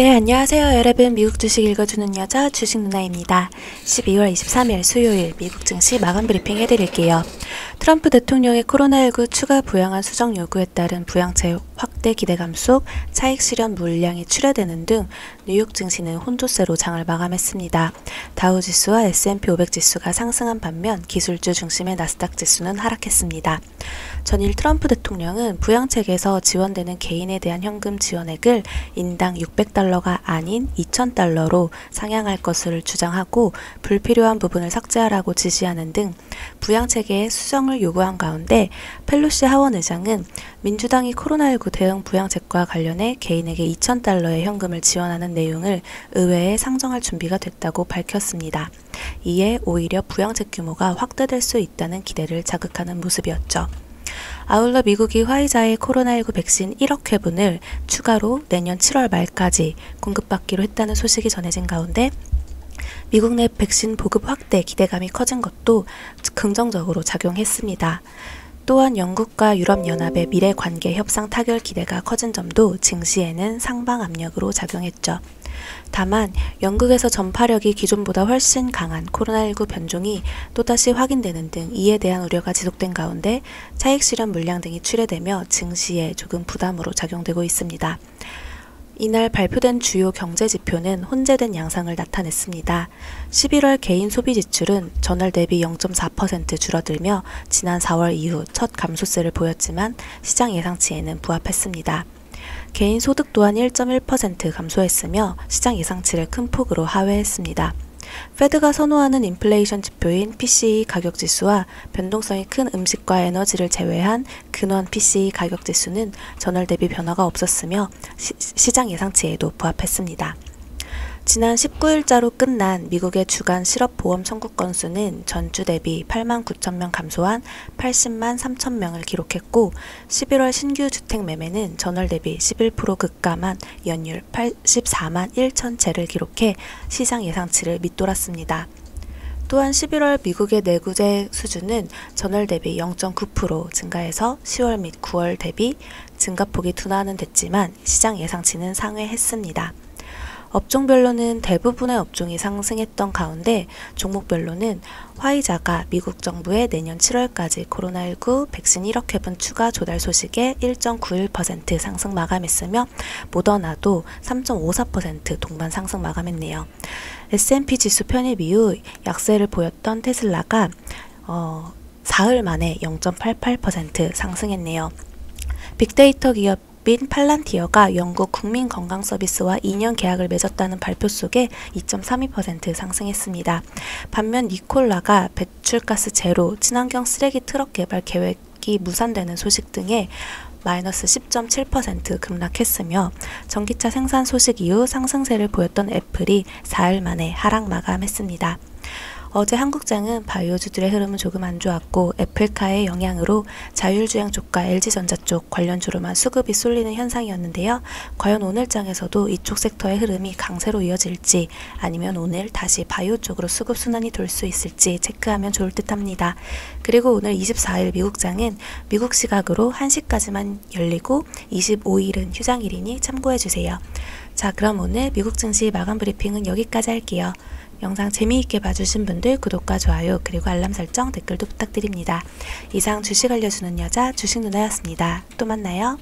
네, 안녕하세요 여러분. 미국 주식 읽어주는 여자 주식 누나입니다. 12월 23일 수요일 미국 증시 마감 브리핑 해드릴게요. 트럼프 대통령의 코로나19 추가 부양안 수정 요구에 따른 부양책 확대 기대감 속 차익 실현 물량이 출하되는 등 뉴욕 증시는 혼조세로 장을 마감했습니다. 다우지수와 S&P 500 지수가 상승한 반면 기술주 중심의 나스닥 지수는 하락했습니다. 전일 트럼프 대통령은 부양책에서 지원되는 개인에 대한 현금 지원액을 인당 600달러가 아닌 2000달러로 상향할 것을 주장하고 불필요한 부분을 삭제하라고 지시하는 등 부양체계의 수정을 요구한 가운데 펠로시 하원 의장은 민주당이 코로나19 대응 부양책과 관련해 개인에게 2000달러의 현금을 지원하는 내용을 의회에 상정할 준비가 됐다고 밝혔습니다. 이에 오히려 부양책 규모가 확대될 수 있다는 기대를 자극하는 모습이었죠. 아울러 미국이 화이자의 코로나19 백신 1억 회분을 추가로 내년 7월 말까지 공급받기로 했다는 소식이 전해진 가운데 미국 내 백신 보급 확대 기대감이 커진 것도 긍정적으로 작용했습니다. 또한 영국과 유럽연합의 미래 관계 협상 타결 기대가 커진 점도 증시에는 상방 압력으로 작용했죠. 다만 영국에서 전파력이 기존보다 훨씬 강한 코로나19 변종이 또다시 확인되는 등 이에 대한 우려가 지속된 가운데 차익 실현 물량 등이 출회되며 증시에 조금 부담으로 작용되고 있습니다. 이날 발표된 주요 경제 지표는 혼재된 양상을 나타냈습니다. 11월 개인 소비 지출은 전월 대비 0.4% 줄어들며 지난 4월 이후 첫 감소세를 보였지만 시장 예상치에는 부합했습니다. 개인 소득 또한 1.1% 감소했으며 시장 예상치를 큰 폭으로 하회했습니다. 페드가 선호하는 인플레이션 지표인 PCE 가격지수와 변동성이 큰 음식과 에너지를 제외한 근원 PCE 가격지수는 전월 대비 변화가 없었으며 시장 예상치에도 부합했습니다. 지난 19일자로 끝난 미국의 주간 실업보험 청구 건수는 전주 대비 8만 9천 명 감소한 80만 3천 명을 기록했고 11월 신규 주택 매매는 전월 대비 11% 급감한 연율 84만 1천 채를 기록해 시장 예상치를 밑돌았습니다. 또한 11월 미국의 내구재 수준은 전월 대비 0.9% 증가해서 10월 및 9월 대비 증가폭이 둔화는 됐지만 시장 예상치는 상회했습니다. 업종별로는 대부분의 업종이 상승했던 가운데 종목별로는 화이자가 미국 정부의 내년 7월까지 코로나19 백신 1억 회분 추가 조달 소식에 1.91% 상승 마감했으며 모더나도 3.54% 동반 상승 마감했네요. S&P 지수 편입 이후 약세를 보였던 테슬라가 사흘 만에 0.88% 상승했네요. 빅데이터 기업 빈 팔란티어가 영국 국민건강서비스와 2년 계약을 맺었다는 발표 속에 2.32% 상승했습니다. 반면 니콜라가 배출가스 제로, 친환경 쓰레기 트럭 개발 계획이 무산되는 소식 등에 마이너스 10.7% 급락했으며 전기차 생산 소식 이후 상승세를 보였던 애플이 4일 만에 하락 마감했습니다. 어제 한국장은 바이오주들의 흐름은 조금 안 좋았고 애플카의 영향으로 자율주행 쪽과 LG전자 쪽 관련주로만 수급이 쏠리는 현상이었는데요. 과연 오늘 장에서도 이쪽 섹터의 흐름이 강세로 이어질지 아니면 오늘 다시 바이오 쪽으로 수급 순환이 돌 수 있을지 체크하면 좋을 듯 합니다. 그리고 오늘 24일 미국장은 미국 시각으로 1시까지만 열리고 25일은 휴장일이니 참고해주세요. 자, 그럼 오늘 미국 증시 마감 브리핑은 여기까지 할게요. 영상 재미있게 봐주신 분들 구독과 좋아요 그리고 알람 설정 댓글도 부탁드립니다. 이상 주식 알려주는 여자 주식 누나였습니다. 또 만나요.